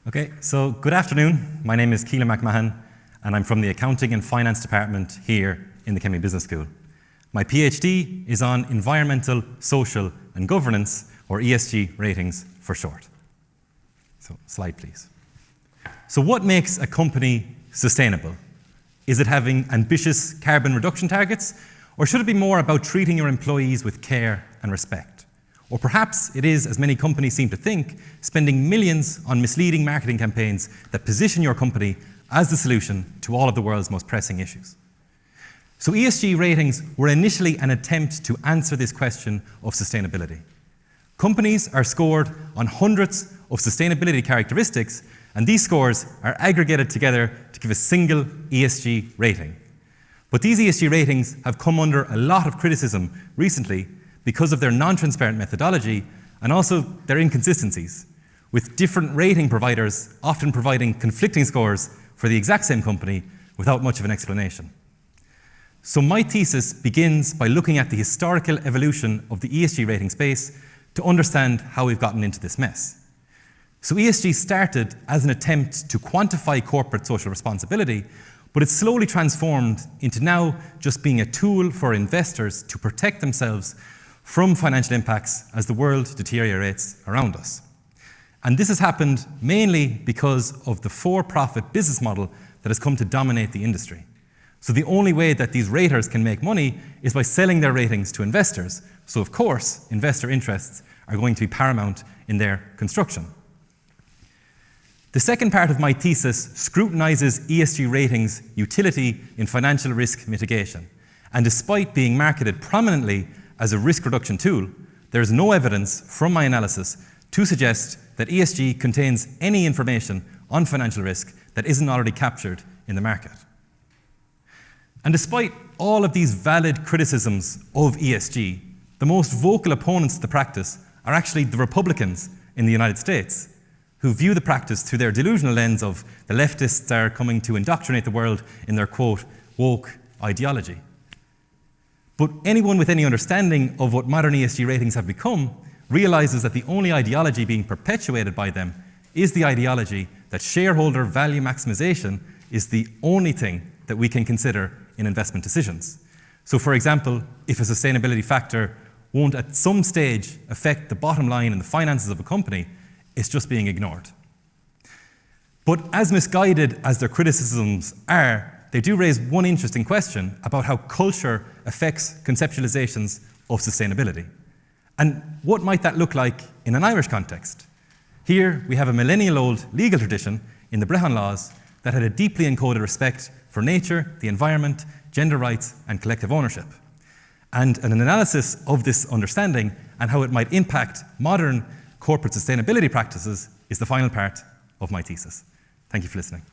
Okay, so good afternoon. My name is Keelan McMahon, and I'm from the Accounting and Finance Department here in the Chemie Business School. My PhD is on Environmental, Social and Governance, or ESG ratings for short. So, slide please. So what makes a company sustainable? Is it having ambitious carbon reduction targets, or should it be more about treating your employees with care and respect? Or perhaps it is, as many companies seem to think, spending millions on misleading marketing campaigns that position your company as the solution to all of the world's most pressing issues. So ESG ratings were initially an attempt to answer this question of sustainability. Companies are scored on hundreds of sustainability characteristics, and these scores are aggregated together to give a single ESG rating. But these ESG ratings have come under a lot of criticism recently because of their non-transparent methodology and also their inconsistencies, with different rating providers often providing conflicting scores for the exact same company without much of an explanation. So my thesis begins by looking at the historical evolution of the ESG rating space to understand how we've gotten into this mess. So ESG started as an attempt to quantify corporate social responsibility, but it's slowly transformed into now just being a tool for investors to protect themselves from financial impacts as the world deteriorates around us. And this has happened mainly because of the for-profit business model that has come to dominate the industry. So the only way that these raters can make money is by selling their ratings to investors. So of course, investor interests are going to be paramount in their construction. The second part of my thesis scrutinizes ESG ratings' utility in financial risk mitigation. And despite being marketed prominently as a risk reduction tool, there is no evidence from my analysis to suggest that ESG contains any information on financial risk that isn't already captured in the market. And despite all of these valid criticisms of ESG, the most vocal opponents of the practice are actually the Republicans in the United States, who view the practice through their delusional lens of the leftists are coming to indoctrinate the world in their, quote, woke ideology. But anyone with any understanding of what modern ESG ratings have become realizes that the only ideology being perpetuated by them is the ideology that shareholder value maximization is the only thing that we can consider in investment decisions. So for example, if a sustainability factor won't at some stage affect the bottom line and the finances of a company, it's just being ignored. But as misguided as their criticisms are, they do raise one interesting question about how culture affects conceptualizations of sustainability. And what might that look like in an Irish context? Here we have a millennial-old legal tradition in the Brehon laws that had a deeply encoded respect for nature, the environment, gender rights, and collective ownership. And an analysis of this understanding and how it might impact modern corporate sustainability practices is the final part of my thesis. Thank you for listening.